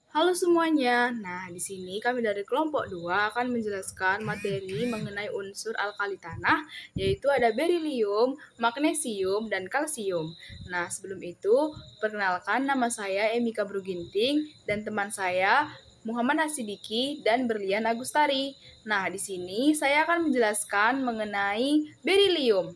Halo semuanya. Nah, di sini kami dari kelompok 2 akan menjelaskan materi mengenai unsur alkali tanah, yaitu ada berilium, magnesium, dan kalsium. Nah, sebelum itu, perkenalkan nama saya Emika Bruginting dan teman saya Muhammad Hasidiki dan Berlian Agustari. Nah, di sini saya akan menjelaskan mengenai berilium.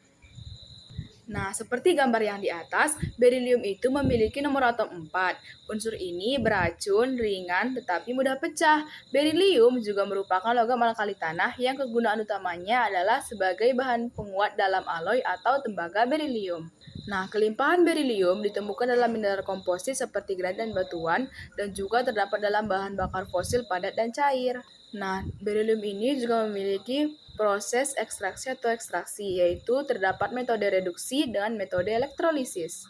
Nah, seperti gambar yang di atas, berilium itu memiliki nomor atom 4. Unsur ini beracun, ringan, tetapi mudah pecah. Berilium juga merupakan logam alkali tanah yang kegunaan utamanya adalah sebagai bahan penguat dalam alloy atau tembaga berilium. Nah, kelimpahan berilium ditemukan dalam mineral komposit seperti granit dan batuan dan juga terdapat dalam bahan bakar fosil padat dan cair. Nah, berilium ini juga memiliki proses ekstraksi, yaitu terdapat metode reduksi dengan metode elektrolisis.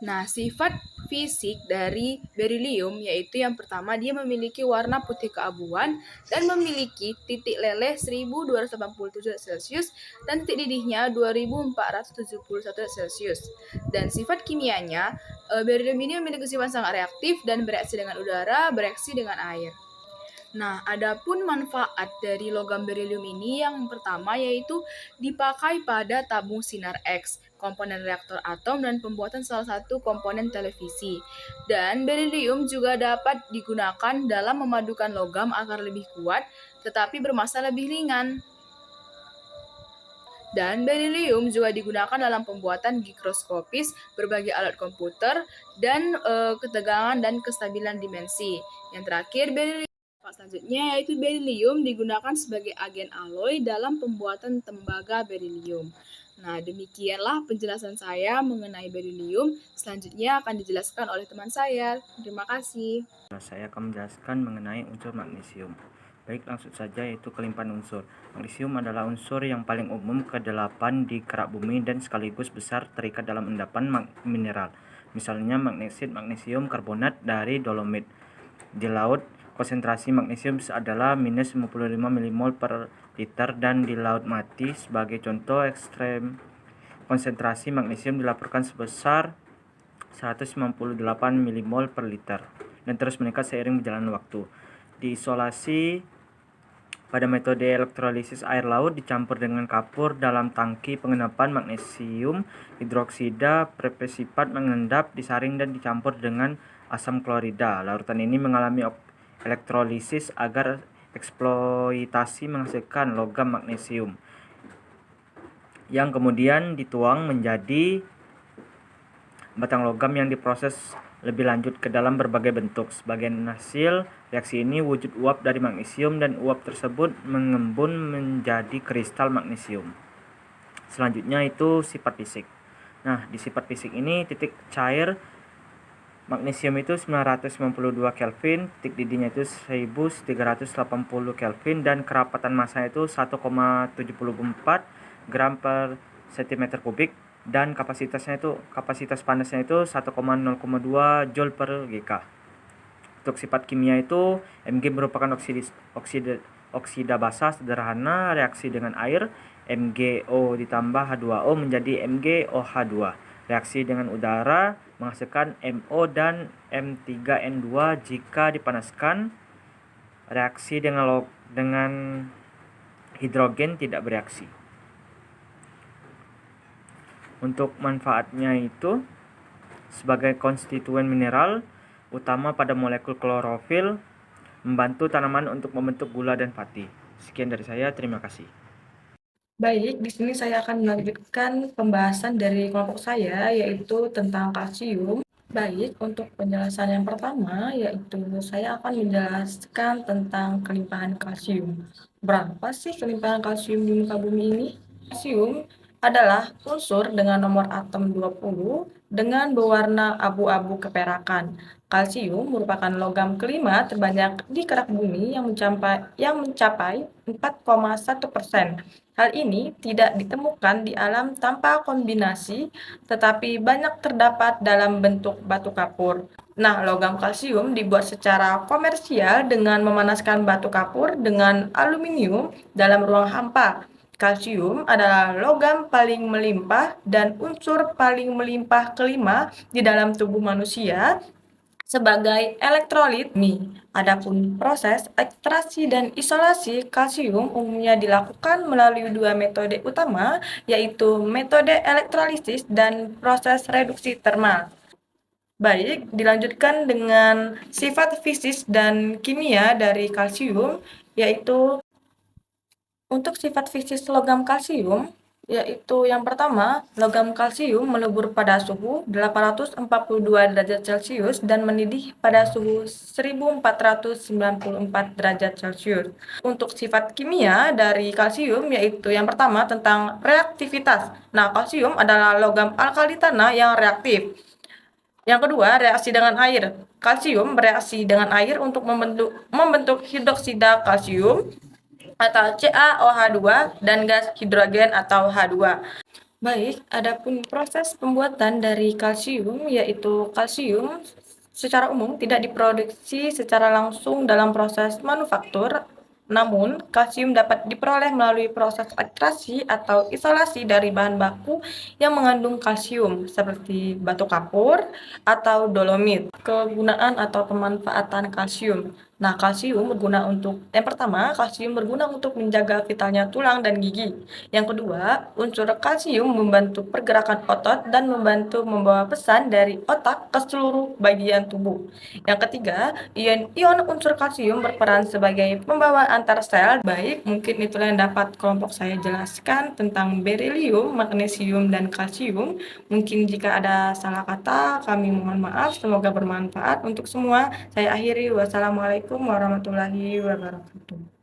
Nah, sifat fisik dari berilium yaitu yang pertama dia memiliki warna putih keabuan dan memiliki titik leleh 1287 Celcius dan titik didihnya 2471 Celcius. Dan sifat kimianya, berilium ini memiliki sifat sangat reaktif dan bereaksi dengan udara, bereaksi dengan air. Nah, adapun manfaat dari logam berilium ini yang pertama yaitu dipakai pada tabung sinar X, komponen reaktor atom dan pembuatan salah satu komponen televisi. Dan berilium juga dapat digunakan dalam memadukan logam agar lebih kuat tetapi bermassa lebih ringan. Dan berilium juga digunakan dalam pembuatan gikroskopis, berbagai alat komputer, dan ketegangan dan kestabilan dimensi. Yang terakhir, berilium selanjutnya yaitu berilium digunakan sebagai agen alloy dalam pembuatan tembaga berilium. Nah, demikianlah penjelasan saya mengenai berilium. Selanjutnya akan dijelaskan oleh teman saya. Terima kasih. Saya akan menjelaskan mengenai unsur magnesium. Baik, langsung saja yaitu kelimpahan unsur. Magnesium adalah unsur yang paling umum ke-8 di kerak bumi dan sekaligus besar terikat dalam endapan mineral. Misalnya magnesit magnesium karbonat dari dolomit. Di laut, konsentrasi magnesium adalah minus 55 mmol per liter dan di laut mati sebagai contoh ekstrem konsentrasi magnesium dilaporkan sebesar 198 mmol per liter dan terus meningkat seiring berjalannya waktu. Diisolasi pada metode elektrolisis air laut dicampur dengan kapur dalam tangki pengendapan magnesium hidroksida presipat mengendap, disaring dan dicampur dengan asam klorida. Larutan ini mengalami elektrolisis agar eksploitasi menghasilkan logam magnesium yang kemudian dituang menjadi batang logam yang diproses lebih lanjut ke dalam berbagai bentuk. Sebagian hasil reaksi ini wujud uap dari magnesium dan uap tersebut mengembun menjadi kristal magnesium. Selanjutnya itu sifat fisik. Nah, di sifat fisik ini titik cair magnesium itu 992 Kelvin, titik didihnya itu 1380 Kelvin dan kerapatan massa itu 1,74 gram per cm kubik dan kapasitas panasnya itu 1,02 Joule per GK. Untuk sifat kimia itu Mg merupakan oksida basa sederhana reaksi dengan air, MgO ditambah H2O menjadi MgOH2. Reaksi dengan udara menghasilkan MO dan M3N2 jika dipanaskan. Reaksi dengan hidrogen tidak bereaksi. Untuk manfaatnya itu sebagai konstituen mineral utama pada molekul klorofil, membantu tanaman untuk membentuk gula dan pati. Sekian dari saya, terima kasih. Baik, di sini saya akan melanjutkan pembahasan dari kelompok saya, yaitu tentang kalsium. Baik, untuk penjelasan yang pertama, yaitu saya akan menjelaskan tentang kelimpahan kalsium. Berapa sih kelimpahan kalsium di muka bumi ini? Kalsium adalah unsur dengan nomor atom 20 dengan berwarna abu-abu keperakan. Kalsium merupakan logam kelima terbanyak di kerak bumi yang mencapai 4,1%. Hal ini tidak ditemukan di alam tanpa kombinasi, tetapi banyak terdapat dalam bentuk batu kapur. Nah, logam kalsium dibuat secara komersial dengan memanaskan batu kapur dengan aluminium dalam ruang hampa. Kalsium adalah logam paling melimpah dan unsur paling melimpah kelima di dalam tubuh manusia. sebagai elektrolit. Adapun proses ekstraksi dan isolasi kalsium umumnya dilakukan melalui dua metode utama, yaitu metode elektrolisis dan proses reduksi termal. Baik, dilanjutkan dengan sifat fisik dan kimia dari kalsium, yaitu untuk sifat fisik logam kalsium, yaitu yang pertama, logam kalsium melebur pada suhu 842 derajat Celcius dan mendidih pada suhu 1494 derajat Celcius. Untuk sifat kimia dari kalsium, yaitu yang pertama tentang reaktivitas. Nah, kalsium adalah logam alkali tanah yang reaktif. Yang kedua, reaksi dengan air. Kalsium bereaksi dengan air untuk membentuk hidroksida kalsium atau CaOH2 dan gas hidrogen atau H2. Baik, adapun proses pembuatan dari kalsium, yaitu kalsium secara umum tidak diproduksi secara langsung dalam proses manufaktur, namun kalsium dapat diperoleh melalui proses ekstraksi atau isolasi dari bahan baku yang mengandung kalsium seperti batu kapur atau dolomit. Kegunaan atau pemanfaatan kalsium. Nah, kalsium berguna untuk yang pertama, kalsium berguna untuk menjaga vitalnya tulang dan gigi. Yang kedua, unsur kalsium membantu pergerakan otot dan membantu membawa pesan dari otak ke seluruh bagian tubuh. Yang ketiga, ion unsur kalsium berperan sebagai pembawa antar sel. Baik, mungkin itulah yang dapat kelompok saya jelaskan tentang berilium, magnesium, dan kalsium. Mungkin jika ada salah kata, kami mohon maaf. Semoga bermanfaat untuk semua. Saya akhiri. Wassalamualaikum warahmatullahi wabarakatuh.